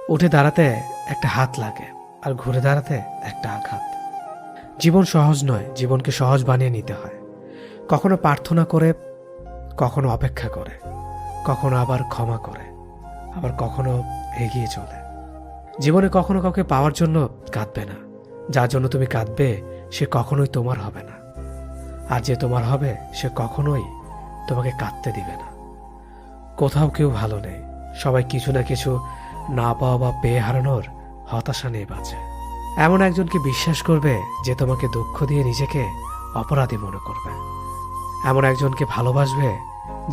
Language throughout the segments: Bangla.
উঠে দাঁড়াতে একটা হাত লাগে, আর ঘুরে দাঁড়াতে একটা আঘাত। জীবন সহজ নয়, জীবনকে সহজ বানিয়ে নিতে হয়। কখনো প্রার্থনা করে, কখনো অপেক্ষা করে, কখনো আবার ক্ষমা করে, আবার কখনো এগিয়ে চলে। জীবনে কখনো কাউকে পাওয়ার জন্য কাঁদবে না। যার জন্য তুমি কাঁদবে সে কখনোই তোমার হবে না, আর যে তোমার হবে সে কখনোই তোমাকে কাঁদতে দিবে না। কোথাও কেউ ভালো নেই, সবাই কিছু না কিছু না পাওয়া বা পেয়ে হারানোর হতাশা নিয়ে বাঁচে। এমন একজনকে বিশ্বাস করবে যে তোমাকে দুঃখ দিয়ে নিজেকে অপরাধী মনে করবে। এমন একজনকে ভালোবাসবে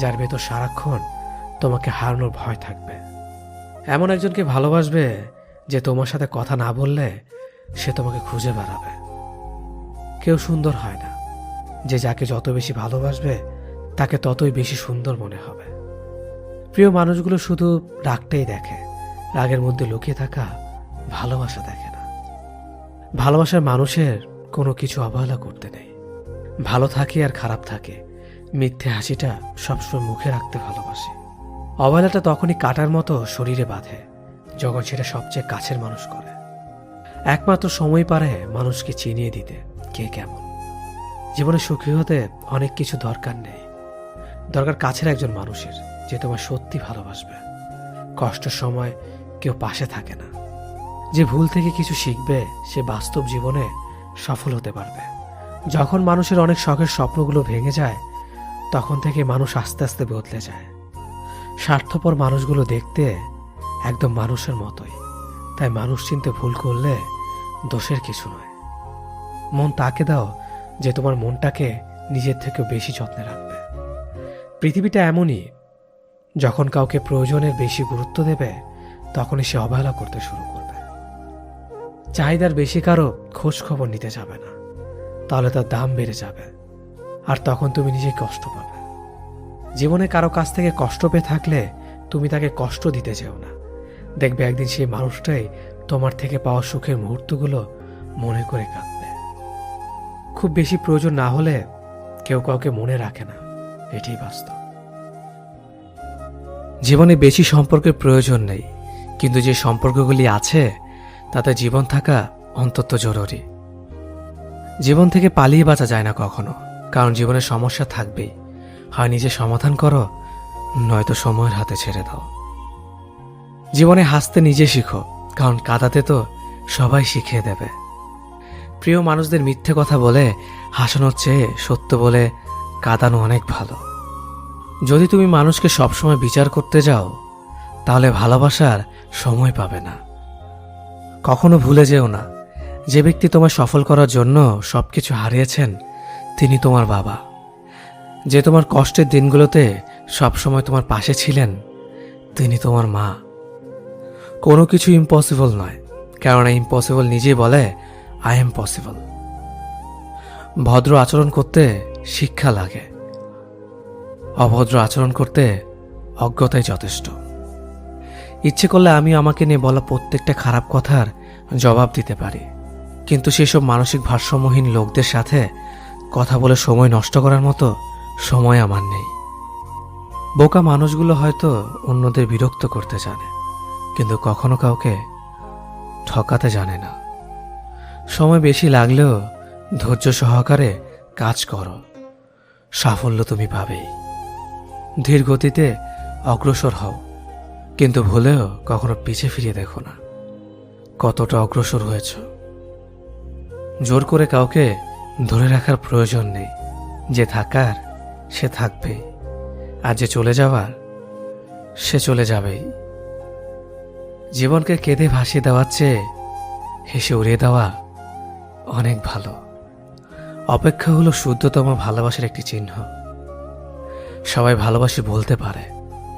যার ভেতর সারাক্ষণ তোমাকে হারানোর ভয় থাকবে। এমন একজনকে ভালোবাসবে যে তোমার সাথে কথা না বললে সে তোমাকে খুঁজে বেড়াবে। কেউ সুন্দর হয় না, যে যাকে যত বেশি ভালোবাসবে তাকে ততই বেশি সুন্দর মনে হবে। প্রিয় মানুষগুলো শুধু রাগটাই দেখে, রাগের মধ্যে লুকিয়ে থাকা ভালোবাসা দেখে না। ভালোবাসার মানুষের কোনো কিছু অবহেলা করতে নেই। ভালো থাকে আর খারাপ থাকে, মিথ্যে হাসিটা সবসময় মুখে রাখতে ভালোবাসে। অবহেলাটা তখনই কাটার মতো শরীরে বাঁধে যখন সেটা সবচেয়ে কাছের মানুষ করে। একমাত্র সময় পারে মানুষকে চিনিয়ে দিতে কে কেমন। জীবনে সুখী হতে অনেক কিছু দরকার নেই, দরকার কাছের একজন মানুষের যে তোমার সত্যি ভালোবাসবে। কষ্টের সময় কেউ পাশে থাকে না। যে ভুল থেকে কিছু শিখবে সে বাস্তব জীবনে সফল হতে পারবে। যখন মানুষের অনেক শখের স্বপ্নগুলো ভেঙে যায় তখন থেকে মানুষ আস্তে আস্তে বদলে যায়। স্বার্থপর মানুষগুলো দেখতে একদম মানুষের মতোই, তাই মানুষ চিনতে ভুল করলে দোষের কিছু নয়। মন তাকে দাও যে তোমার মনটাকে নিজের থেকে বেশি যত্নে রাখবে। পৃথিবীটা এমনই, যখন কাউকে প্রয়োজনের বেশি গুরুত্ব দেবে তখনই সে অবহেলা করতে শুরু করবে। চাহিদার বেশি কারো খোঁজ খবর নিতে যাবে না, তাহলে তার দাম বেড়ে যাবে, আর তখন তুমি নিজেই কষ্ট পাবে। জীবনে কারো কাছ থেকে কষ্ট পেয়ে থাকলে তুমি তাকে কষ্ট দিতে যেও না। দেখবে একদিন সেই মানুষটাই তোমার থেকে পাওয়া সুখের মুহূর্তগুলো মনে করে কাঁদবে। খুব বেশি প্রয়োজন না হলে কেউ কাউকে মনে রাখে না, এটাই বাস্তব। জীবনে বেশি সম্পর্কের প্রয়োজন নেই, কিন্তু যে সম্পর্কগুলি আছে তাতে জীবন থাকা অন্তত জরুরি। জীবন থেকে পালিয়ে বাঁচা যায় না কখনো, কারণ জীবনে সমস্যা থাকবেই। হয় নিজে সমাধান করো, নয়তো সময়ের হাতে ছেড়ে দাও। জীবনে হাসতে নিজে শিখো, কারণ কাঁদাতে তো সবাই শিখিয়ে দেবে। প্রিয় মানুষদের মিথ্যে কথা বলে হাসানোর চেয়ে সত্য বলে কাঁদানো অনেক ভালো। যদি তুমি মানুষকে সবসময় বিচার করতে যাও তাহলে ভালোবাসার সময় পাবে না। কখনো ভুলে যেও না, যে ব্যক্তি তোমায় সফল করার জন্য সবকিছু হারিয়েছেন তিনি তোমার বাবা। যে তোমার কষ্টের দিনগুলোতে সবসময় তোমার পাশে ছিলেন তিনি তোমার মা। কোনো কিছু ইম্পসিবল নয়, কেননা ইম্পসিবল নিজেই বলে আই এম পসিবল। ভদ্র আচরণ করতে শিক্ষা লাগে, অভদ্র আচরণ করতে অজ্ঞতাই যথেষ্ট। ইচ্ছে করলে আমি আমাকে নিয়ে বলা প্রত্যেকটা খারাপ কথার জবাব দিতে পারি, কিন্তু সেসব মানসিক ভারসাম্যহীন লোকদের সাথে কথা বলে সময় নষ্ট করার মতো সময় আমার নেই। বোকা মানুষগুলো হয়তো অন্যদের বিরক্ত করতে জানে, কিন্তু কখনো কাউকে ঠকাতে জানে না। সময় বেশি লাগলেও ধৈর্য সহকারে কাজ করো, সাফল্য তুমি পাবেই। ধীর গতিতে অগ্রসর হও, কিন্তু ভুলেও কখনো পিছে ফিরে দেখো না কতটা অগ্রসর হয়েছ। জোর করে কাউকে ধরে রাখার প্রয়োজন নেই। যে থাকার সে থাকবেই, আর যে চলে যাওয়ার সে চলে যাবেই। জীবনকে কেঁদে ভাসিয়ে দেওয়ার চেয়ে হেসে উড়িয়ে দেওয়া অনেক ভালো। অপেক্ষা হলো শুদ্ধতম ভালোবাসার একটি চিহ্ন। সবাই ভালোবাসি বলতে পারে,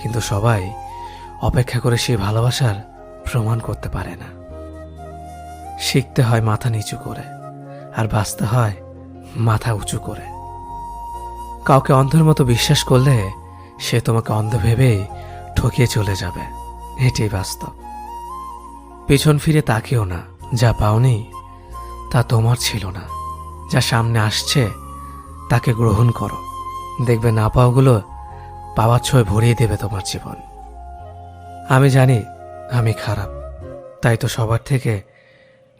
কিন্তু সবাই অপেক্ষা করে সেই ভালোবাসার প্রমাণ করতে পারে না। শিখতে হয় মাথা নিচু করে, আর বাঁচতে হয় মাথা উঁচু করে। কাউকে অন্ধের মতো বিশ্বাস করলে সে তোমাকে অন্ধ ভেবেই ঠকিয়ে চলে যাবে, এটাই বাস্তব। পেছন ফিরে তাকিও না, যা পাওনি তা তোমার ছিল না। যা সামনে আসছে তাকে গ্রহণ করো, দেখবে না পাওয়াগুলো পাওয়ার ছোঁয় ভরিয়ে দেবে তোমার জীবন। আমি জানি আমি খারাপ, তাই তো সবার থেকে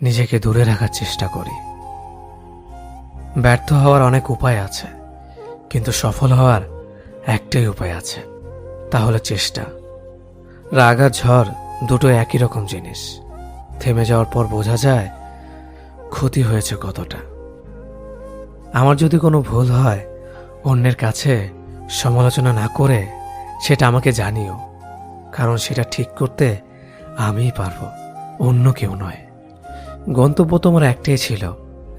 নিজেকে দূরে রাখার চেষ্টা করি। ব্যর্থ হওয়ার অনেক উপায় আছে, কিন্তু সফল হওয়ার একটাই উপায় আছে, তা হলো চেষ্টা। রাগ আর ঝড় দুটো একই রকম জিনিস। থেমে যাওয়ার পর বোঝা যায় ক্ষতি হয়েছে কতটা। আমার যদি কোনো ভুল হয়, অন্যের কাছে সমালোচনা না করে সেটা আমাকে জানিও, কারণ সেটা ঠিক করতে আমিই পারবো, অন্য কেউ নয়। গন্তব্য তোমার একটাই ছিল,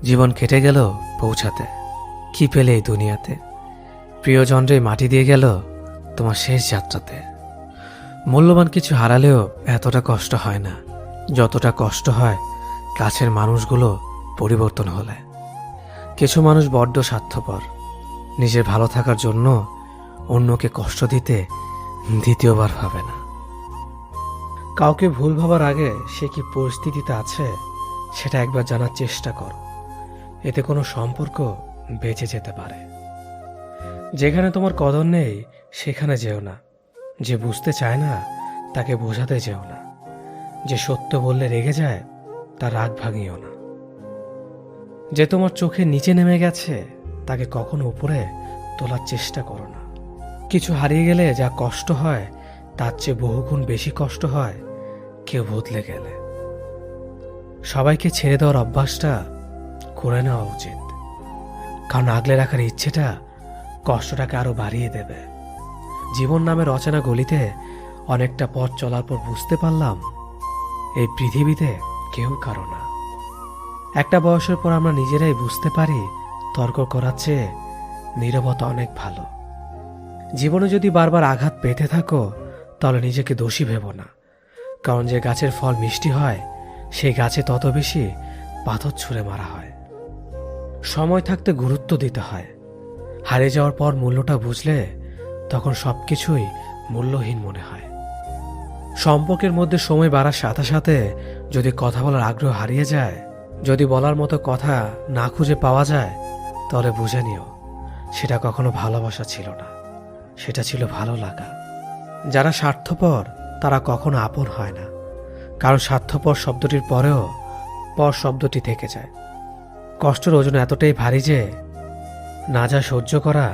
জীবন কেটে গেল পৌঁছাতে। কি পেলে এই দুনিয়াতে? প্রিয়জনরে মাটি দিয়ে গেল তোমার শেষ যাত্রাতে। মূল্যবান কিছু হারালেও এতটা কষ্ট হয় না যতটা কষ্ট হয় কাছের মানুষগুলো পরিবর্তন হলে। কিছু মানুষ বড্ড স্বার্থপর, নিজের ভালো থাকার জন্য অন্যকে কষ্ট দিতে দ্বিতীয়বার ভাবে না। কাউকে ভুল ভাবার আগে সে কি পরিস্থিতিতে আছে সেটা একবার জানার চেষ্টা করো, এতে কোনো সম্পর্ক বেঁচে যেতে পারে। যেখানে তোমার কদর নেই সেখানে যেও না। যে বুঝতে চায় না তাকে বোঝাতে যেও না। যে সত্য বললে রেগে যায় তার রাগ ভাঙিও না। যে তোমার চোখের নিচে নেমে গেছে তাকে কখনো উপরে তোলার চেষ্টা করো না। কিছু হারিয়ে গেলে যা কষ্ট হয় তার চেয়ে বহুগুণ বেশি কষ্ট হয় কেউ বদলে গেলে। সবাইকে ছেড়ে দেওয়ার অভ্যাসটা করে নেওয়া উচিত, কারণ আগলে রাখার ইচ্ছেটা কষ্টটাকে আরো বাড়িয়ে দেবে। জীবন নামের অচেনা গলিতে অনেকটা পথ চলার পর বুঝতে পারলাম এই পৃথিবীতে কেউ কারো না। একটা বয়সের পর আমরা নিজেরাই বুঝতে পারি তর্ক করার চেয়ে নীরবতা অনেক ভালো। জীবনে যদি বারবার আঘাত পেতে থাকো তাহলে নিজেকে দোষী ভেবো না, কারণ যে গাছের ফল মিষ্টি হয় সেই গাছে তত বেশি পাথর ছুঁড়ে মারা হয়। সময় থাকতে গুরুত্ব দিতে হয়। হারিয়ে যাওয়ার পর মূল্যটা বুঝলে তখন সবকিছুই মূল্যহীন মনে হয়। সম্পর্কের মধ্যে সময় বাড়ার সাথে সাথে যদি কথা বলার আগ্রহ হারিয়ে যায়, যদি বলার মতো কথা না খুঁজে পাওয়া যায়, তাহলে বুঝে নিও সেটা কখনো ভালোবাসা ছিল না, সেটা ছিল ভালো লাগা। যারা স্বার্থপর তারা কখনো আপন হয় না, কারণ স্বার্থপর শব্দটির পরেও পর শব্দটি থেকে যায়। কষ্টের ওজন এতটাই ভারী যে না যায় সহ্য করা,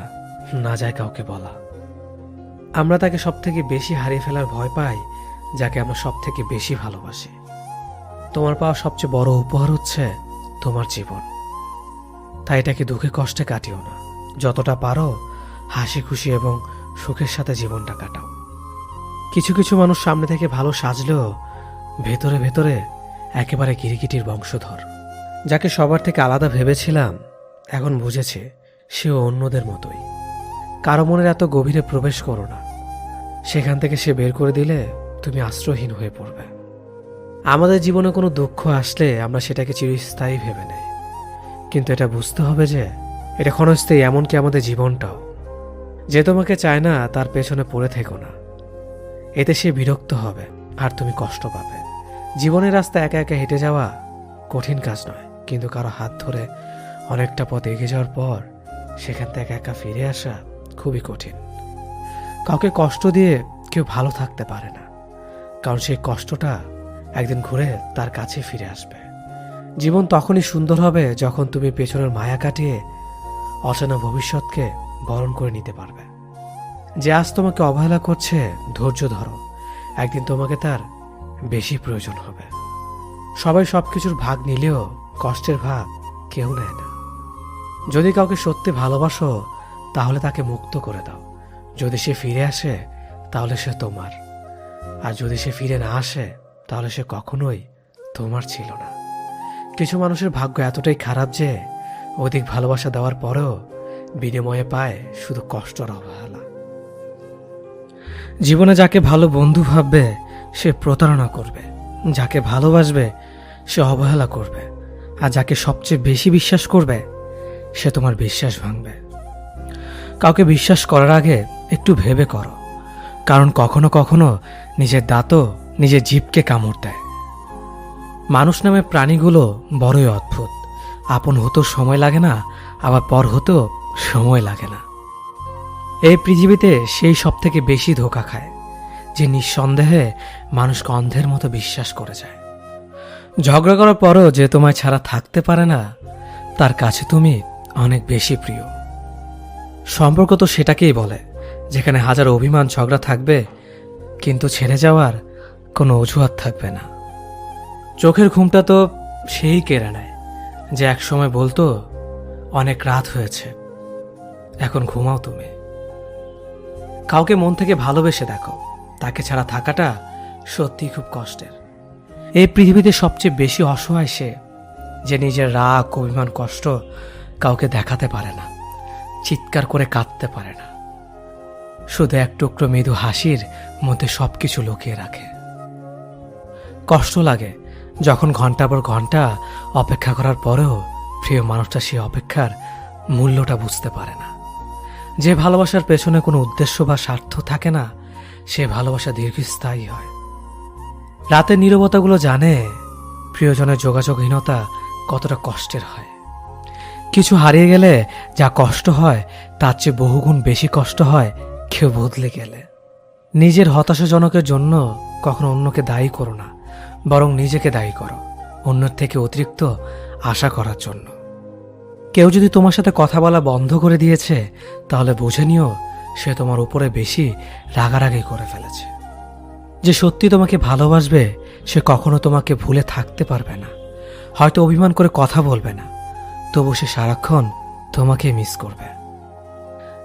না যায় কাউকে বলা। আমরা তাকে সব থেকে বেশি হারিয়ে ফেলার ভয় পাই যাকে আমরা সব থেকে বেশি ভালোবাসি। তোমার পাওয়া সবচেয়ে বড় উপহার হচ্ছে তোমার জীবন, তাই এটাকে দুঃখে কষ্টে কাটিও না। যতটা পারো হাসি খুশি এবং সুখের সাথে জীবনটা কাটাও। কিছু কিছু মানুষ সামনে থেকে ভালো সাজলেও ভেতরে ভেতরে একেবারে কিরিকিটির বংশধর। যাকে সবার থেকে আলাদা ভেবেছিলাম এখন বুঝেছে সেও অন্যদের মতোই। কারো মনের এত গভীরে প্রবেশ করো না, সেখান থেকে সে বের করে দিলে তুমি আশ্রয়হীন হয়ে পড়বে। আমাদের জীবনে কোনো দুঃখ আসলে আমরা সেটাকে চিরস্থায়ী ভেবে নেই, কিন্তু এটা বুঝতে হবে যে এটা ক্ষণস্থায়ী, এমনকি আমাদের জীবনটাও। যে তোমাকে চায় না তার পেছনে পড়ে থেকো না, এতে সে বিরক্ত হবে আর তুমি কষ্ট পাবে। জীবনের রাস্তা একা একা হেঁটে যাওয়া কঠিন কাজ নয়, কিন্তু কারো হাত ধরে অনেকটা পথ এগিয়ে যাওয়ার পর সেখান থেকে একা ফিরে আসা খুবই কঠিন। কাউকে কষ্ট দিয়ে কেউ ভালো থাকতে পারে না, কারণ সেই কষ্টটা একদিন ঘুরে তার কাছে ফিরে আসবে। জীবন তখনই সুন্দর হবে যখন তুমি পেছনের মায়া কাটিয়ে অচেনা ভবিষ্যৎকে বরণ করে নিতে পারবে। যে আজ তোমাকে অবহেলা করছে ধৈর্য ধরো, একদিন তোমাকে তার বেশি প্রয়োজন হবে। সবাই সবকিছুর ভাগ নিলেও কষ্টের ভাগ কেউ নেয় না। যদি কাউকে সত্যি ভালোবাসো তাহলে তাকে মুক্ত করে দাও। যদি সে ফিরে আসে তাহলে সে তোমার, আর যদি সে ফিরে না আসে তাহলে সে কখনোই তোমার ছিল না। কিছু মানুষের ভাগ্য এতটাই খারাপ যে অধিক ভালোবাসা দেওয়ার পরেও বিনিময়ে পায় শুধু কষ্ট আর অবহেলা। জীবনে যাকে ভালো বন্ধু ভাববে সে প্রতারণা করবে, যাকে ভালোবাসবে সে অবহেলা করবে, আর যাকে সবচেয়ে বেশি বিশ্বাস করবে সে তোমার বিশ্বাস ভাঙবে। কাউকে বিশ্বাস করার আগে একটু ভেবে করো, কারণ কখনো কখনো নিজের দাঁতও নিজের জিভকে কামড় দেয়। মানুষ নামে প্রাণীগুলো বড়ই অদ্ভুত। আপন হতেও সময় লাগে না, আবার পর হতেও সময় লাগে না। এই পৃথিবীতে সেই সব থেকে বেশি ধোঁকা খায় যে নিঃসন্দেহে মানুষকে অন্ধের মতো বিশ্বাস করে যায়। ঝগড়া করার পরও যে তোমায় ছাড়া থাকতে পারে না, তার কাছে তুমি অনেক বেশি প্রিয়। সম্পর্ক তো সেটাকেই বলে যেখানে হাজার অভিমান ঝগড়া থাকবে, কিন্তু ছেড়ে যাওয়ার কোনো অজুহাত থাকবে না। চোখের ঘুমটা তো সেই কেড়ে নেয় যে একসময় বলতো অনেক রাত হয়েছে, এখন ঘুমাও তুমি। কাউকে মন থেকে ভালোবেসে দেখো, তাকে ছাড়া থাকাটা সত্যি খুব কষ্টের। এই পৃথিবীতে সবচেয়ে বেশি অসহায় সে, যে নিজের রাগ, অভিমান, কষ্ট কাউকে দেখাতে পারে না, চিৎকার করে কাঁদতে পারে না, শুধু এক টুকরো মৃদু হাসির মধ্যে সবকিছু লুকিয়ে রাখে। কষ্ট লাগে যখন ঘন্টার পর ঘন্টা অপেক্ষা করার পরেও প্রিয় মানুষটা সেই অপেক্ষার মূল্যটা বুঝতে পারে না। যে ভালোবাসার পেছনে কোনো উদ্দেশ্য বা স্বার্থ থাকে না, সে ভালোবাসা দীর্ঘস্থায়ী হয়। রাতের নীরবতাগুলো জানে প্রিয়জনের যোগাযোগহীনতা কতটা কষ্টের হয়। কিছু হারিয়ে গেলে যা কষ্ট হয় তার চেয়ে বহুগুণ বেশি কষ্ট হয় কেউ বদলে গেলে। নিজের হতাশাজনকের জন্য কখনো অন্যকে দায়ী করো না, বরং নিজেকে দায়ী করো অন্যের থেকে অতিরিক্ত আশা করার জন্য। কেউ যদি তোমার সাথে কথা বলা বন্ধ করে দিয়েছে, তাহলে বুঝে নিও সে তোমার উপরে বেশি রাগারাগি করে ফেলেছে। যে সত্যি তোমাকে ভালোবাসবে সে কখনো তোমাকে ভুলে থাকতে পারবে না। হয়তো অভিমান করে কথা বলবে না, তবু সে সারাক্ষণ তোমাকে মিস করবে।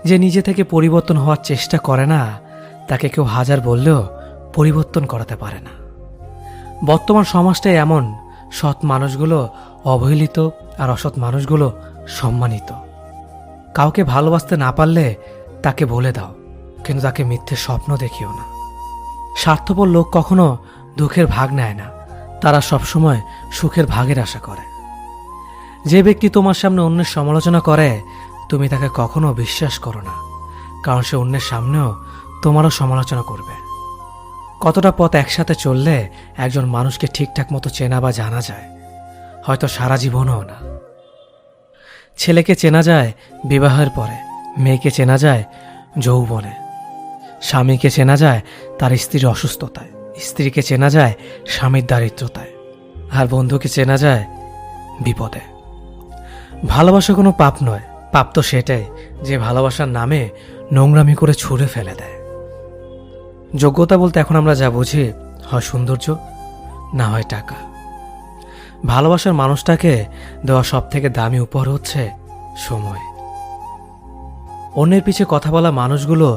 যে নিজে থেকে পরিবর্তন হওয়ার চেষ্টা করে না, তাকে কেউ হাজার বললেও পরিবর্তন করাতে পারে না। বর্তমান সমাজটাই এমন, সৎ মানুষগুলো অবহেলিত আর অসৎ মানুষগুলো সম্মানিত। কাউকে ভালোবাসতে না পারলে তাকে বলে দাও, কিন্তু তাকে মিথ্যে স্বপ্ন দেখিও না। স্বার্থপর লোক কখনো দুঃখের ভাগ নেয় না, তারা সবসময় সুখের ভাগের আশা করে। যে ব্যক্তি তোমার সামনে অন্যের সমালোচনা করে, তুমি তাকে কখনো বিশ্বাস করো না, কারণ সে অন্যের সামনেও তোমারও সমালোচনা করবে। কতটা পথ একসাথে চললে একজন মানুষকে ঠিকঠাক মতো চেনা বা জানা যায়, হয়তো সারা জীবনও না। ছেলেকে চেনা যায় বিবাহের পরে, মেয়েকে চেনা যায় যৌবনে, স্বামীকে চেনা যায় তার স্ত্রীর অসুস্থতায়, স্ত্রীকে চেনা যায় স্বামীর দারিদ্রতায়, আর বন্ধুকে চেনা যায় বিপদে। ভালোবাসা কোনো পাপ নয়, পাপ তো সেটাই যে ভালোবাসার নামে নোংরামি করে ছুঁড়ে ফেলে দেয়। যোগ্যতা বলতে এখন আমরা যা বুঝি, হয় সৌন্দর্য, না হয় টাকা। ভালোবাসার মানুষটাকে দেওয়া সব থেকে দামি উপহার হচ্ছে সময়। অন্যের পিছে কথা বলা মানুষগুলো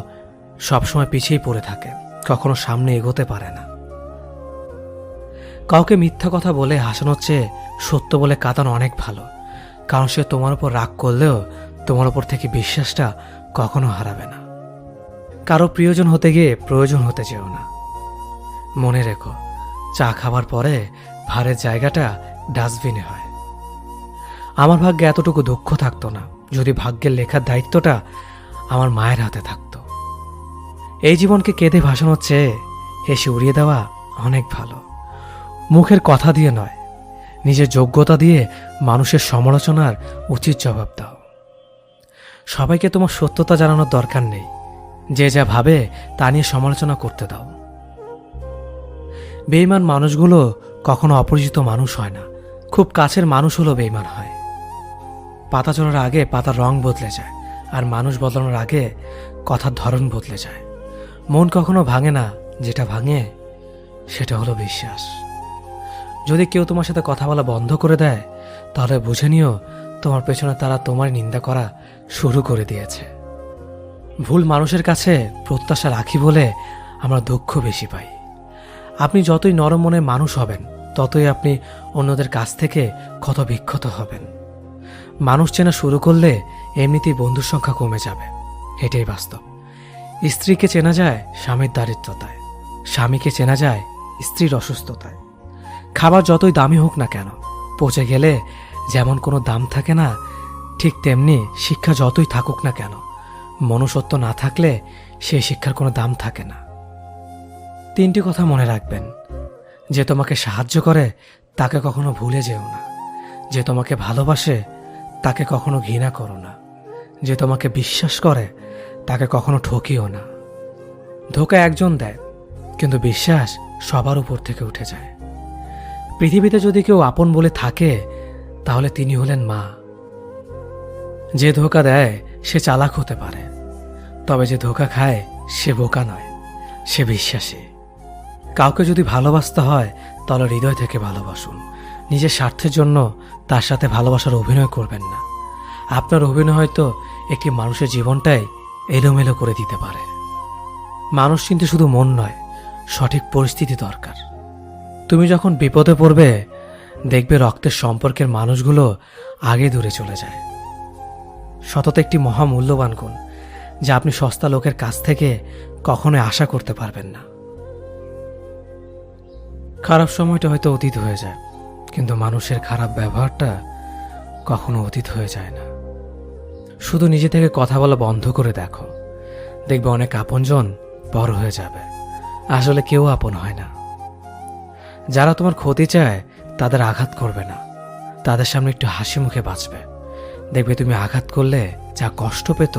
সবসময় পিছিয়েই পড়ে থাকে, কখনো সামনে এগোতে পারে না। কাউকে মিথ্যা কথা বলে হাসানোর চেয়ে সত্য বলে কাঁদানো অনেক ভালো, কারণ সে তোমার উপর রাগ করলেও তোমার উপর থেকে বিশ্বাসটা কখনো হারাবে না। কারো প্রিয়জন হতে গিয়ে প্রয়োজন হতে চেও না। মনে রেখো, চা খাবার পরে ভারের জায়গাটা ডাস্টবিনে হয়। আমার ভাগ্যে এতটুকু দুঃখ থাকতো না যদি ভাগ্যের লেখার দায়িত্বটা আমার মায়ের হাতে থাকতো। এই জীবনকে কেঁদে ভাসানোর চেয়ে হেসে উড়িয়ে দেওয়া অনেক ভালো। মুখের কথা দিয়ে নয়, নিজের যোগ্যতা দিয়ে মানুষের সমালোচনার উচিত জবাব দাও। সবাইকে তোমার সত্যতা জানানোর দরকার নেই, যে যা ভাবে তা নিয়ে সমালোচনা করতে দাও। বেঈমান মানুষগুলো কখনো অপরিচিত মানুষ হয় না, খুব কাছের মানুষ হলো বেঈমান হয়। পাতা চড়ার আগে পাতার রং বদলে যায়, আর মানুষ বদলানোর আগে কথার ধরন বদলে যায়। মন কখনো ভাঙে না, যেটা ভাঙে সেটা হলো বিশ্বাস। যদি কেউ তোমার সাথে কথা বলা বন্ধ করে দেয়, তাহলে বুঝে নিও তোমার পেছনে তারা তোমার নিন্দা করা শুরু করে দিয়েছে। ভুল মানুষের কাছে প্রত্যাশা রাখি বলে আমরা দুঃখ বেশি পাই। আপনি যতই নরম মনের মানুষ হবেন, ততই আপনি অন্যদের কাছ থেকে ক্ষত বিক্ষত হবেন। মানুষ চেনা শুরু করলে এমনিতেই বন্ধুর সংখ্যা কমে যাবে, এটাই বাস্তব। স্ত্রীকে চেনা যায় স্বামীর দারিদ্রতায়, স্বামীকে চেনা যায় স্ত্রীর অসুস্থতায়। খাবার যতই দামি হোক না কেন, পচে গেলে যেমন কোনো দাম থাকে না, ঠিক তেমনি শিক্ষা যতই থাকুক না কেন, মনুষ্যত্ব না থাকলে সেই শিক্ষার কোনো দাম থাকে না। 3টি কথা মনে রাখবেন: যে তোমাকে সাহায্য করে তাকে কখনো ভুলে যেও না, যে তোমাকে ভালোবাসে তাকে কখনো ঘৃণা করো না, যে তোমাকে বিশ্বাস করে তাকে কখনো ঠকিও না। ধোঁকা একজন দেয়, কিন্তু বিশ্বাস সবার উপর থেকে উঠে যায়। পৃথিবীতে যদি কেউ আপন বলে থাকে তাহলে তিনি হলেন মা। যে ধোঁকা দেয় সে চালাক হতে পারে, তবে যে ধোঁকা খায় সে বোকা নয়, সে বিশ্বাসী। কাউকে যদি ভালোবাসতে হয় তাহলে হৃদয় থেকে ভালোবাসুন। নিজের স্বার্থের জন্য তার সাথে ভালোবাসার অভিনয় করবেন না। আপনার অভিনয় হয়তো একটি মানুষের জীবনটাই এলোমেলো করে দিতে পারে। মানুষ চিনতে শুধু মন নয়, সঠিক পরিস্থিতি দরকার। তুমি যখন বিপদে পড়বে দেখবে রক্তের সম্পর্কের মানুষগুলো আগে দূরে চলে যায়। সততা একটি মহামূল্যবান গুণ, যা আপনি সস্তা লোকের কাছ থেকে কখনোই আশা করতে পারবেন না। খারাপ সময়টা হয়তো অতীত হয়ে যায়, কিন্তু মানুষের খারাপ ব্যবহারটা কখনো অতীত হয়ে যায় না। শুধু নিজে থেকে কথা বলা বন্ধ করে দেখো, দেখবে অনেক আপনজন বড় হয়ে যাবে। আসলে কেউ আপন হয় না। যারা তোমার ক্ষতি চায় তাদের আঘাত করবে না, তাদের সামনে একটু হাসি মুখে বাঁচবে। দেখবে তুমি আঘাত করলে যা কষ্ট পেত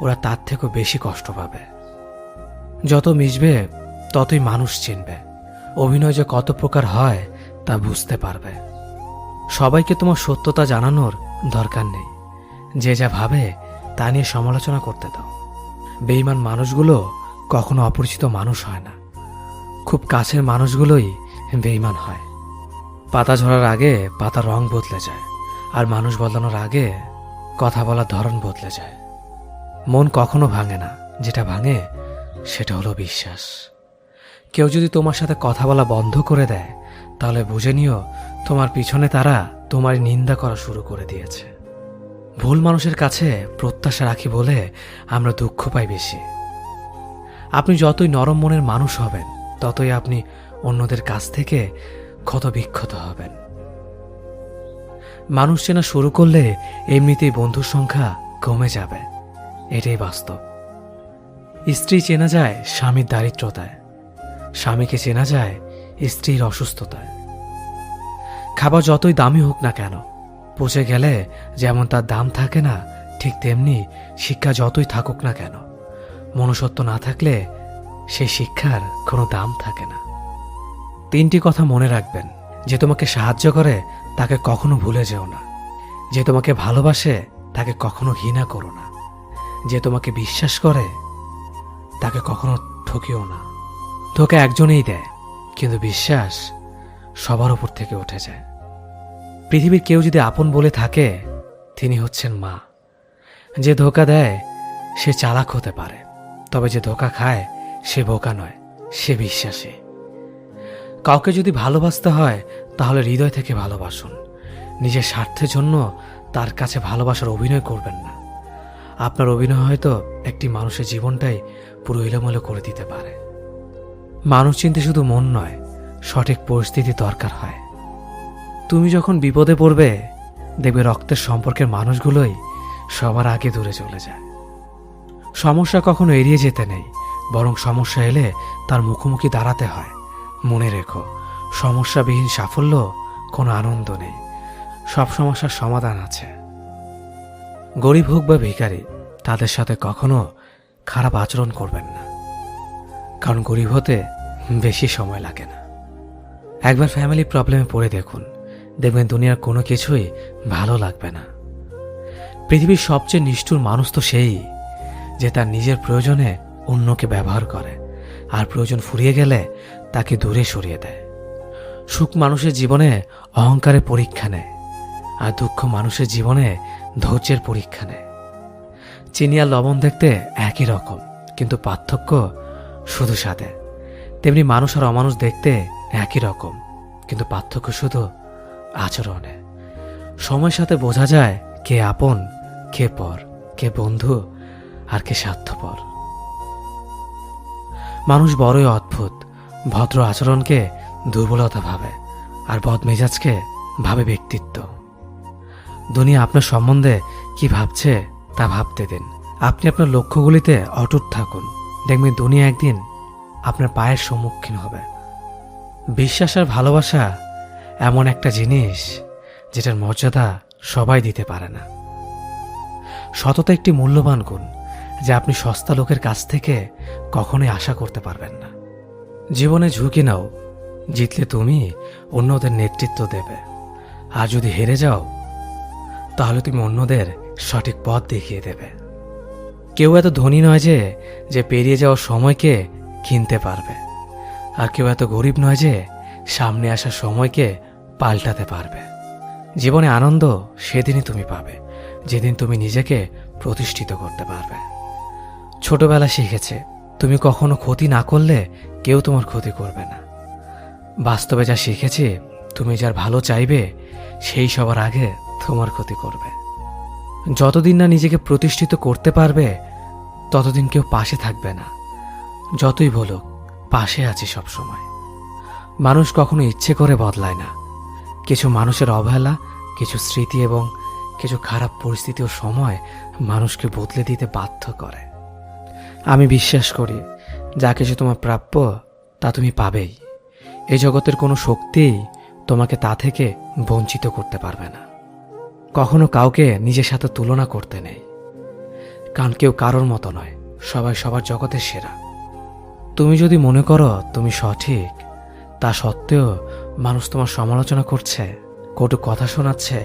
ওরা তার থেকেও বেশি কষ্ট পাবে। যত মিশবে ততই মানুষ চিনবে, অভিনয় যে কত প্রকার হয় তা বুঝতে পারবে। সবাইকে তোমার সত্যতা জানানোর দরকার নেই, যে যা ভাবে তা নিয়ে সমালোচনা করতে দাও। বেঈমান মানুষগুলো কখনো অপরিচিত মানুষ হয় না, খুব কাছের মানুষগুলোই বেঈমান হয়। পাতা ঝরার আগে পাতার রং বদলে যায়, আর মানুষ বদলানোর আগে কথা বলার ধরন বদলে যায়। মন কখনো ভাঙে না, যেটা ভাঙে সেটা হলো বিশ্বাস। কেউ যদি তোমার সাথে কথা বলা বন্ধ করে দেয় তাহলে বুঝে নিও তোমার পিছনে তারা তোমার নিন্দা করা শুরু করে দিয়েছে। ভুল মানুষের কাছে প্রত্যাশা রাখি বলে আমরা দুঃখ পাই বেশি। আপনি যতই নরম মনের মানুষ হবেন ততই আপনি অন্যদের কাছ থেকে ক্ষত বিক্ষত হবেন। মানুষ চেনা শুরু করলে এমনিতেই বন্ধুর সংখ্যা কমে যাবে, এটাই বাস্তব। স্ত্রী চেনা যায় স্বামীর দারিদ্রতায়, স্বামীকে চেনা যায় স্ত্রীর অসুস্থতায়। খাবার যতই দামি হোক না কেন, পচে গেলে যেমন তার দাম থাকে না, ঠিক তেমনি শিক্ষা যতই থাকুক না কেন, মনুষ্যত্ব না থাকলে সেই শিক্ষার কোনো দাম থাকে না। 3টি কথা মনে রাখবেন: যে তোমাকে সাহায্য করে তাকে কখনো ভুলে যেও না, যে তোমাকে ভালোবাসে তাকে কখনো ঘৃণা করো না, যে তোমাকে বিশ্বাস করে তাকে কখনো ঠকিও না। ধোঁকা একজনেই দেয়, কিন্তু বিশ্বাস সবার উপর থেকে উঠে যায়। পৃথিবীর কেউ যদি আপন বলে থাকে তিনি হচ্ছেন মা। যে ধোঁকা দেয় সে চালাক হতে পারে, তবে যে ধোঁকা খায় সে বোকা নয়, সে বিশ্বাসী। কাউকে যদি ভালোবাসতে হয় তাহলে হৃদয় থেকে ভালোবাসুন। নিজের স্বার্থের জন্য তার কাছে ভালোবাসার অভিনয় করবেন না। আপনার অভিনয় হয়তো একটি মানুষের জীবনটাই পুরো এলোমেলো করে দিতে পারে। মানুষ চিনতে শুধু মন নয়, সঠিক পরিস্থিতি দরকার হয়। তুমি যখন বিপদে পড়বে দেখবে রক্তের সম্পর্কের মানুষগুলোই সবার আগে দূরে চলে যায়। সমস্যা কখনো এড়িয়ে যেতে নেই, বরং সমস্যা এলে তার মুখোমুখি দাঁড়াতে হয়। মনে রেখো, সমস্যাবিহীন সাফল্য কোনো আনন্দ নেই, সব সমস্যার সমাধান আছে। গরিব হোক বা ভিখারি, তাদের সাথে কখনো খারাপ আচরণ করবেন না, কারণ গরিব হতে বেশি সময় লাগে না। একবার ফ্যামিলি প্রবলেমে পড়ে দেখুন, দেখবেন দুনিয়ার কোনো কিছুই ভালো লাগবে না। পৃথিবীর সবচেয়ে নিষ্ঠুর মানুষ তো সেই, যে তার নিজের প্রয়োজনে অন্যকে ব্যবহার করে, আর প্রয়োজন ফুরিয়ে গেলে তাকে দূরে সরিয়ে দেয়। সুখ মানুষের জীবনে অহংকারের পরীক্ষা নেয়, আর দুঃখ মানুষের জীবনে ধৈর্যের পরীক্ষা নেয়। চিনি আর লবণ দেখতে একই রকম, কিন্তু পার্থক্য শুধু স্বাদে। তেমনি মানুষ আর অমানুষ দেখতে একই রকম, কিন্তু পার্থক্য শুধু আচরণে। সময়ের সাথে বোঝা যায় কে আপন, কে পর, কে বন্ধু আর কে স্বার্থপর। মানুষ বড়ই অদ্ভুত, ভদ্র আচরণকে দুর্বলতা ভাবে, আর বদমেজাজকে ভাবে ব্যক্তিত্ব। দুনিয়া আপনার সম্বন্ধে কি ভাবছে তা ভাবতে দিন। আপনি আপনার লক্ষ্যগুলিতে অটুট থাকুন, দেখবেন দুনিয়া একদিন আপনার পায়ের সম্মুখীন হবে। বিশ্বাস আর ভালোবাসা এমন একটা জিনিস যেটার মর্যাদা সবাই দিতে পারে না। সততা একটি মূল্যবান গুণ, যা আপনি সস্তা লোকের কাছ থেকে কখনোই আশা করতে পারবেন না। জীবনে ঝুঁকি নাও, জিতলে তুমি অন্যদের নেতৃত্ব দেবে, আর যদি হেরে যাও তাহলে তুমি অন্যদের সঠিক পথ দেখিয়ে দেবে। কেউ এত ধনী নয় যে পেরিয়ে যাওয়ার সময়কে কিনতে পারবে, আর কেউ এত গরিব নয় যে সামনে আসার সময়কে পাল্টাতে পারবে। জীবনে আনন্দ সেদিনই তুমি পাবে যেদিন তুমি নিজেকে প্রতিষ্ঠিত করতে পারবে। ছোটবেলা শিখেছে তুমি কখনো ক্ষতি না করলে কেউ তোমার ক্ষতি করবে না। বাস্তবে যা শিখেছি তুমি যার ভালো চাইবে সেই সবার আগে তোমার ক্ষতি করবে। যতদিন না নিজেকে প্রতিষ্ঠিত করতে পারবে ততদিন কেউ পাশে থাকবে না। যতই বলুক পাশে আছি সব সময়। মানুষ কখনো ইচ্ছে করে বদলায় না। কিছু মানুষের অবহেলা, কিছু স্মৃতি এবং কিছু খারাপ পরিস্থিতি ও সময় মানুষকে বদলে দিতে বাধ্য করে। আমি বিশ্বাস করি যা কিছু তোমার প্রাপ্য তা তুমি পাবেই। এই জগতের কোনো শক্তিই তোমাকে তা থেকে বঞ্চিত করতে পারবে না। কখনো কাউকে নিজের সাথে তুলনা করতে নেই, কারণ কেউ কারোর মতো নয়, সবাই সবার জগতের সেরা। তুমি যদি মনে করো তুমি সঠিক, তা সত্ত্বেও মানুষ তোমার সমালোচনা করছে, কটু কথা শোনাচ্ছে,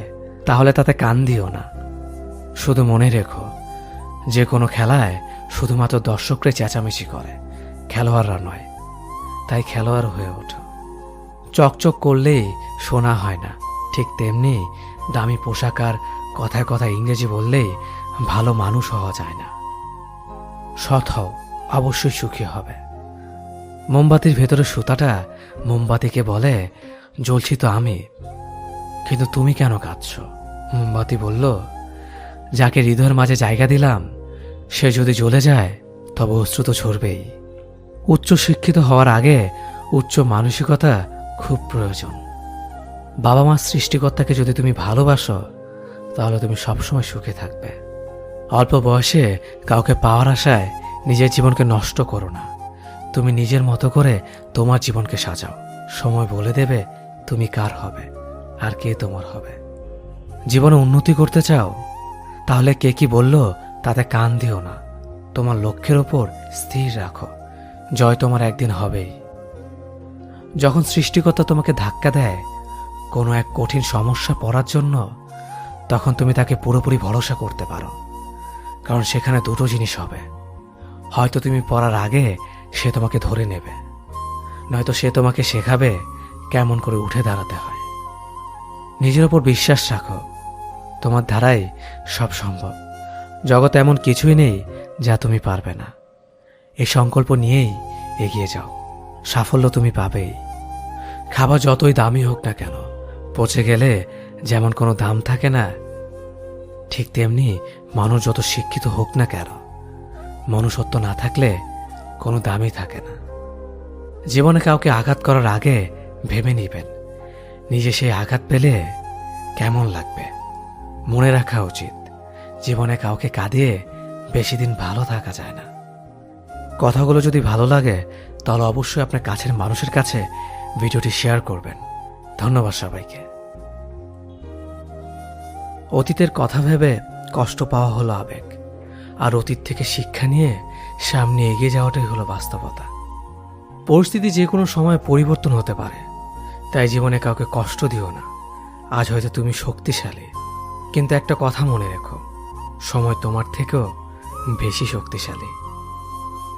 তাহলে তাতে কান দিও না। শুধু মনে রেখো যে কোনো খেলায় শুধুমাত্র দর্শকরা চেঁচামেচি করে, খেলোয়াড়রা নয়। তাই খেলোয়াড় হয়ে ওঠো। চকচক করলেই শোনা হয় না, ঠিক তেমনি দামি পোশাক আর কথায় কথায় ইংরেজি বললেই ভালো মানুষ হওয়া যায় না। সৎ হও, অবশ্যই সুখী হবে। মোমবাতির ভেতরে সুতাটা মোমবাতিকে বলে, জ্বলছি তো আমি, কিন্তু তুমি কেন কাঁদছ? মোমবাতি বলল, যাকে হৃদয়ের মাঝে জায়গা দিলাম সে যদি জ্বলে যায় তবে অশ্রু তো ঝরবেই। উচ্চ শিক্ষিত হওয়ার আগে উচ্চ মানসিকতা খুব প্রয়োজন। বাবা মার সৃষ্টিকর্তাকে যদি তুমি ভালোবাসো তাহলে তুমি সবসময় সুখে থাকবে। অল্প বয়সে কাউকে পাওয়ার আশায় নিজের জীবনকে নষ্ট করো না। তুমি নিজের মতো করে তোমার জীবনকে সাজাও। সময় বলে দেবে তুমি কার হবে আর কে তোমার হবে। জীবনে উন্নতি করতে চাও? তাহলে কে কি বলল তাতে কান দিও না। তোমার লক্ষ্যের ওপর স্থির রাখো, জয় তোমার একদিন হবেই। যখন সৃষ্টিকর্তা তোমাকে ধাক্কা দেয় কোনো এক কঠিন সমস্যা পড়ার জন্য, তখন তুমি তাকে পুরোপুরি ভরসা করতে পারো, কারণ সেখানে দুটো জিনিস হবে। হয়তো তুমি পড়ার আগে সে তোমাকে ধরে নেবে, নয়তো সে তোমাকে শেখাবে কেমন করে উঠে দাঁড়াতে হয়। নিজের ওপর বিশ্বাস রাখো, তোমার দ্বারাই সব সম্ভব। জগতে এমন কিছুই নেই যা তুমি পারবে না। এই সংকল্প নিয়েই এগিয়ে যাও, সাফল্য তুমি পাবেই। খাবার যতই দামি হোক না কেন, পচে গেলে যেমন কোনো দাম থাকে না, ঠিক তেমনি মানুষ যত শিক্ষিত হোক না কেন, মনুষ্যত্ব না থাকলে কোনো দামই থাকে না। জীবনে কাউকে আঘাত করার আগে ভেবে নিবেন নিজে সেই আঘাত পেলে কেমন লাগবে। মনে রাখা উচিত জীবনে কাউকে কাঁদিয়ে বেশি দিন ভালো থাকা যায় না। কথাগুলো যদি ভালো লাগে তাহলে অবশ্যই আপনার কাছের মানুষের কাছে ভিডিওটি শেয়ার করবেন। ধন্যবাদ সবাইকে। অতীতের কথা ভেবে কষ্ট পাওয়া হলো আবেগ, আর অতীত থেকে শিক্ষা নিয়ে সামনে এগিয়ে যাওয়াটাই হলো বাস্তবতা। পরিস্থিতি যে কোনো সময় পরিবর্তন হতে পারে, তাই জীবনে কাউকে কষ্ট দিও না। আজ হয়তো তুমি শক্তিশালী, কিন্তু একটা কথা মনে রেখো, সময় তোমার থেকেও বেশি শক্তিশালী।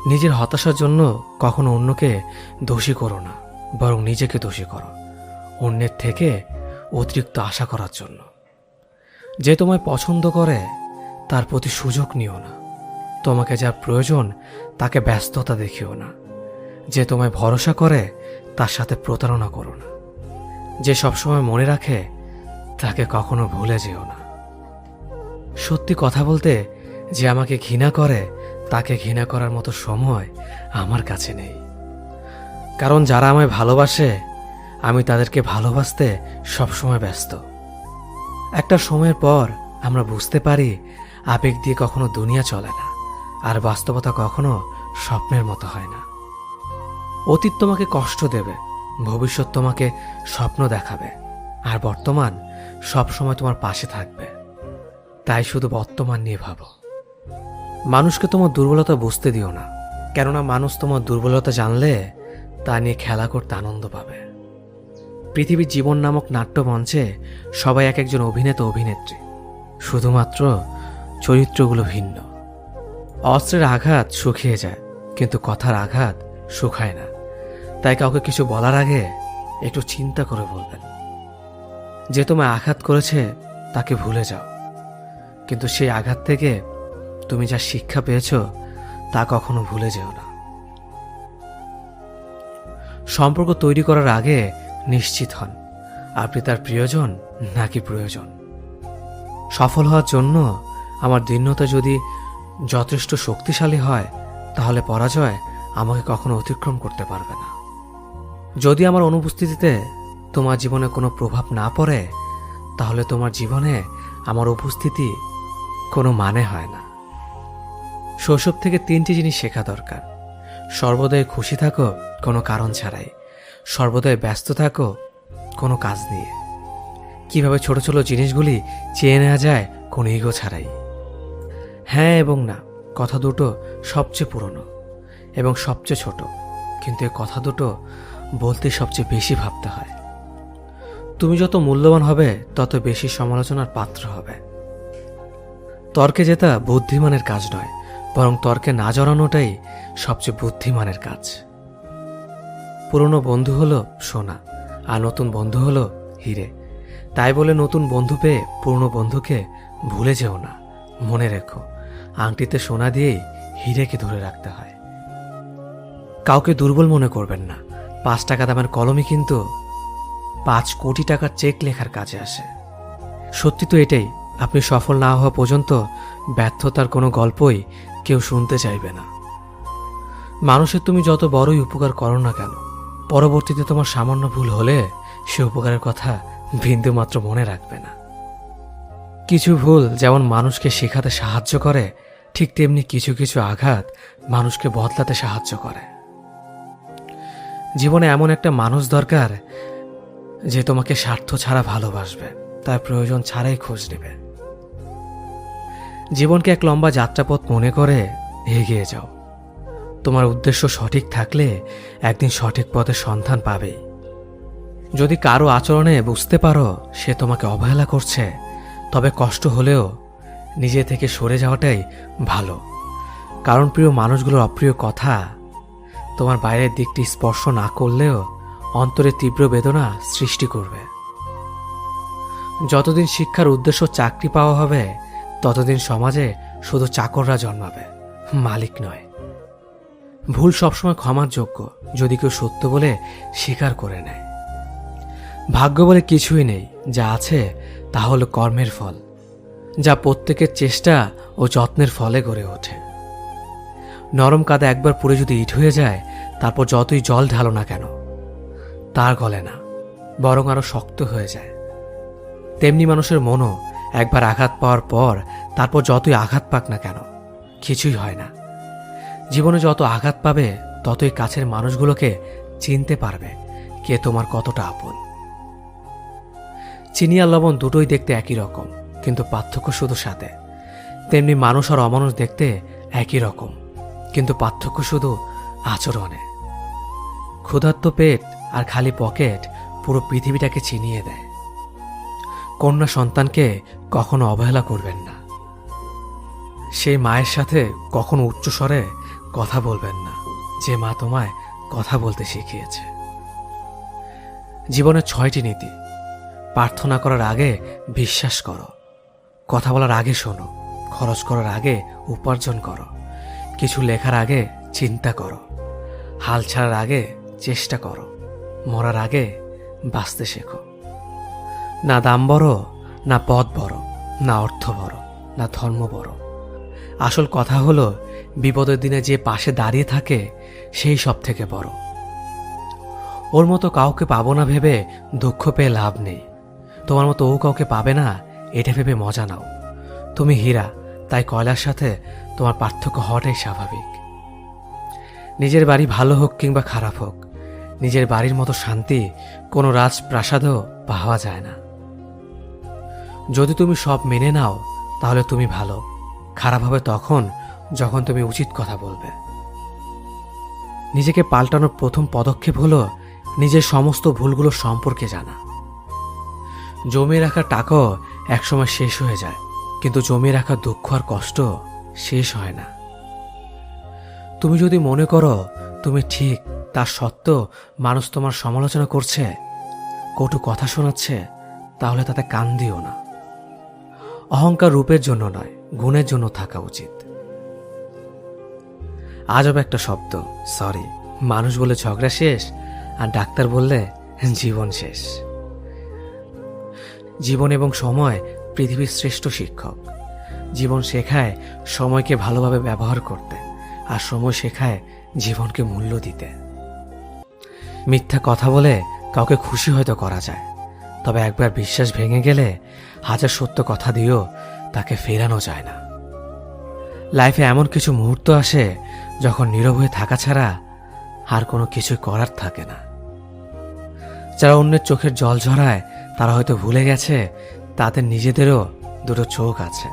নিজের হতাশার জন্য কখনো অন্যকে দোষী করো না, বরং নিজেকে দোষী করো অন্যের থেকে অতিরিক্ত আশা করার জন্য। যে তোমায় পছন্দ করে তার প্রতি সুযোগ নিও না। তোমাকে যার প্রয়োজন তাকে ব্যস্ততা দেখিও না। যে তোমায় ভরসা করে তার সাথে প্রতারণা করো না। যে সবসময় মনে রাখে তাকে কখনো ভুলে যেও না। সত্যি কথা বলতে, যে আমাকে ঘৃণা করে তাকে ঘৃণা করার মতো সময় আমার কাছে নেই, কারণ যারা আমায় ভালোবাসে আমি তাদেরকে ভালোবাসতে সবসময় ব্যস্ত। একটা সময়ের পর আমরা বুঝতে পারি আবেগ দিয়ে কখনো দুনিয়া চলে না, আর বাস্তবতা কখনো স্বপ্নের মতো হয় না। অতীত তোমাকে কষ্ট দেবে, ভবিষ্যৎ তোমাকে স্বপ্ন দেখাবে, আর বর্তমান সবসময় তোমার পাশে থাকবে। তাই শুধু বর্তমান নিয়ে ভাবো। মানুষকে তোমার দুর্বলতা বুঝতে দিও না, কেননা মানুষ তোমার দুর্বলতা জানলে তা নিয়ে খেলা করতে আনন্দ পাবে। পৃথিবীর জীবন নামক নাট্যমঞ্চে সবাই এক একজন অভিনেতা অভিনেত্রী, শুধুমাত্র চরিত্রগুলো ভিন্ন। অস্ত্রের আঘাত শুকিয়ে যায়, কিন্তু কথার আঘাত শুকায় না। তাই কাউকে কিছু বলার আগে একটু চিন্তা করে বলবেন। যে তোমায় আঘাত করেছে তাকে ভুলে যাও, কিন্তু সেই আঘাত থেকে তুমি যা শিক্ষা পেয়েছ তা কখনো ভুলে যেও না। সম্পর্ক তৈরি করার আগে নিশ্চিত হন আপনি তার প্রিয়জন নাকি প্রয়োজন। সফল হওয়ার জন্য আমার দৃঢ়তা যদি যথেষ্ট শক্তিশালী হয়, তাহলে পরাজয় আমাকে কখনো অতিক্রম করতে পারবে না। যদি আমার অনুপস্থিতিতে তোমার জীবনে কোনো প্রভাব না পড়ে, তাহলে তোমার জীবনে আমার উপস্থিতি কোনো মানে হয় না। শৈশব থেকে 3টি জিনিস শেখা দরকার: সর্বদাই খুশি থাকো কোনো কারণ ছাড়াই, সর্বদাই ব্যস্ত থাকো কোনো কাজ নিয়ে, কিভাবে ছোট ছোট জিনিসগুলি চেয়ে নেওয়া যায় কোনো ইগো ছাড়াই। হ্যাঁ এবং না কথা দুটো সবচেয়ে পুরনো এবং সবচেয়ে ছোট, কিন্তু এই কথা দুটো বলতে সবচেয়ে বেশি ভাবতে হয়। তুমি যত মূল্যবান হবে তত বেশি সমালোচনার পাত্র হবে। তর্কে জেতা বুদ্ধিমানের কাজ নয়, বরং তর্কে না জড়ানোটাই সবচেয়ে বুদ্ধিমানের কাজ। পুরনো বন্ধু হলো সোনা, আর নতুন বন্ধু হলো হিরে। তাই বলে নতুন বন্ধু পেয়ে পুরনো বন্ধুকে ভুলে যেও না। মনে রেখো, আংটিতে সোনা দিয়েই হিরেকে ধরে রাখতে হয়। কাউকে দুর্বল মনে করবেন না। 5 টাকা দামের কলমই কিন্তু 5 কোটি টাকার চেক লেখার কাজে আসে। সত্যি তো এটাই, আপনি সফল না হওয়া পর্যন্ত ব্যর্থতার কোনো গল্পই কেউ শুনতে চাইবে না। মানুষের তুমি যত বড়ই উপকার করো না কেন, পরবর্তীতে তোমার সামান্য ভুল হলে সে উপকারের কথা বিন্দুমাত্র মনে রাখবে না। কিছু ভুল যেমন মানুষকে শেখাতে সাহায্য করে, ঠিক তেমনি কিছু কিছু আঘাত মানুষকে বদলাতে সাহায্য করে। জীবনে এমন একটা মানুষ দরকার যে তোমাকে স্বার্থ ছাড়া ভালোবাসবে, তার প্রয়োজন ছাড়াই খোঁজ নেবে। জীবনকে এক লম্বা যাত্রাপথ মনে করে এগিয়ে যাও। তোমার উদ্দেশ্য সঠিক থাকলে একদিন সঠিক পথের সন্ধান পাবেই। যদি কারো আচরণে বুঝতে পারো সে তোমাকে অবহেলা করছে, তবে কষ্ট হলেও নিজে থেকে সরে যাওয়াটাই ভালো। কারণ প্রিয় মানুষগুলোর অপ্রিয় কথা তোমার বাইরের দিকটি স্পর্শ না করলেও অন্তরে তীব্র বেদনা সৃষ্টি করবে। যতদিন শিক্ষার উদ্দেশ্য চাকরি পাওয়া হবে, ততদিন সমাজে শুধু চাকররা জন্মাবে, মালিক নয়। ভুল সবসময় ক্ষমার যোগ্য যদি কেউ সত্য বলে স্বীকার করে নেয়। ভাগ্য বলে কিছুই নেই, যা আছে তা হলো কর্মের ফল, যা প্রত্যেকের চেষ্টা ও যত্নের ফলে গড়ে ওঠে। নরম কাদা একবার পুড়ে যদি ইট হয়ে যায়, তারপর যতই জল ঢালো না কেন তার গলে না, বরং আরো শক্ত হয়ে যায়। তেমনি মানুষের মনও একবার আঘাত পাওয়ার পর তারপর যতই আঘাত পাক না কেন কিছুই হয় না। জীবনে যত আঘাত পাবে ততই কাছের মানুষগুলোকে চিনতে পারবে কে তোমার কতটা আপন। চিনি আর লবণ দুটোই দেখতে একই রকম, কিন্তু পার্থক্য শুধু স্বাদে। তেমনি মানুষ আর অমানুষ দেখতে একই রকম, কিন্তু পার্থক্য শুধু আচরণে। ক্ষুধার্ত পেট আর খালি পকেট পুরো পৃথিবীটাকে চিনিয়ে দেয়। কন্যা সন্তানকে কখনো অবহেলা করবেন না। সেই মায়ের সাথে কখনো উচ্চস্বরে কথা বলবেন না, যে মা তোমায় কথা বলতে শিখিয়েছে। জীবনের 6টি নীতি: প্রার্থনা করার আগে বিশ্বাস করো, কথা বলার আগে শোনো, খরচ করার আগে উপার্জন করো, কিছু লেখার আগে চিন্তা করো, হাল ছাড়ার আগে চেষ্টা করো, মরার আগে বাঁচতে শেখো। না দাম বড়, না পদ বড়, না অর্থ বড়, না ধর্ম বড়। আসল কথা হলো বিপদের দিনে যে পাশে দাঁড়িয়ে থাকে সেই সব থেকে বড়। ওর মতো কাউকে পাবো না ভেবে দুঃখ পেয়ে লাভ নেই। তোমার মতো ও কাউকে পাবে না এটা ভেবে মজা নাও। তুমি হীরা, তাই কয়লার সাথে তোমার পার্থক্য হওয়াটাই স্বাভাবিক। নিজের বাড়ি ভালো হোক কিংবা খারাপ হোক, নিজের বাড়ির মতো শান্তি কোনো রাজপ্রাসাদেও পাওয়া যায় না। যদি তুমি সব মেনে নাও তাহলে তুমি ভালো, খারাপ হবে তখন যখন তুমি উচিত কথা বলবে। নিজেকে পাল্টানোর প্রথম পদক্ষেপ হলো নিজের সমস্ত ভুলগুলো সম্পর্কে জানা। জমিয়ে রাখা টাকাও একসময় শেষ হয়ে যায়, কিন্তু জমিয়ে রাখা দুঃখ আর কষ্ট শেষ হয় না। তুমি যদি মনে করো তুমি ঠিক, তার সত্ত্বেও মানুষ তোমার সমালোচনা করছে, কটু কথা শোনাচ্ছে, তাহলে তাতে কান দিও না। অহংকার রূপের জন্য নয়, গুণের জন্য থাকা উচিত। আজব একটা শব্দ, সরি। মানুষ বলে ঝগড়া শেষ, আর ডাক্তার বললে জীবন শেষ। জীবন এবং সময় পৃথিবীর শ্রেষ্ঠ শিক্ষক। জীবন শেখায় সময়কে ভালোভাবে ব্যবহার করতে, আর সময় শেখায় জীবনকে মূল্য দিতে। মিথ্যা কথা বলে কাউকে খুশি হয়তো করা যায়, তবে একবার বিশ্বাস ভেঙে গেলে হাজার সত্য কথা দিয়েও তাকে ফেরানো যায় না। লাইফে এমন কিছু মুহূর্ত আসে যখন নীরব হয়ে থাকা ছাড়া আর কোনো কিছু করার থাকে না। যারা অন্যের চোখের জল ঝরায় তারা হয়তো ভুলে গেছে তাদের নিজেদেরও দুটো চোখ আছে।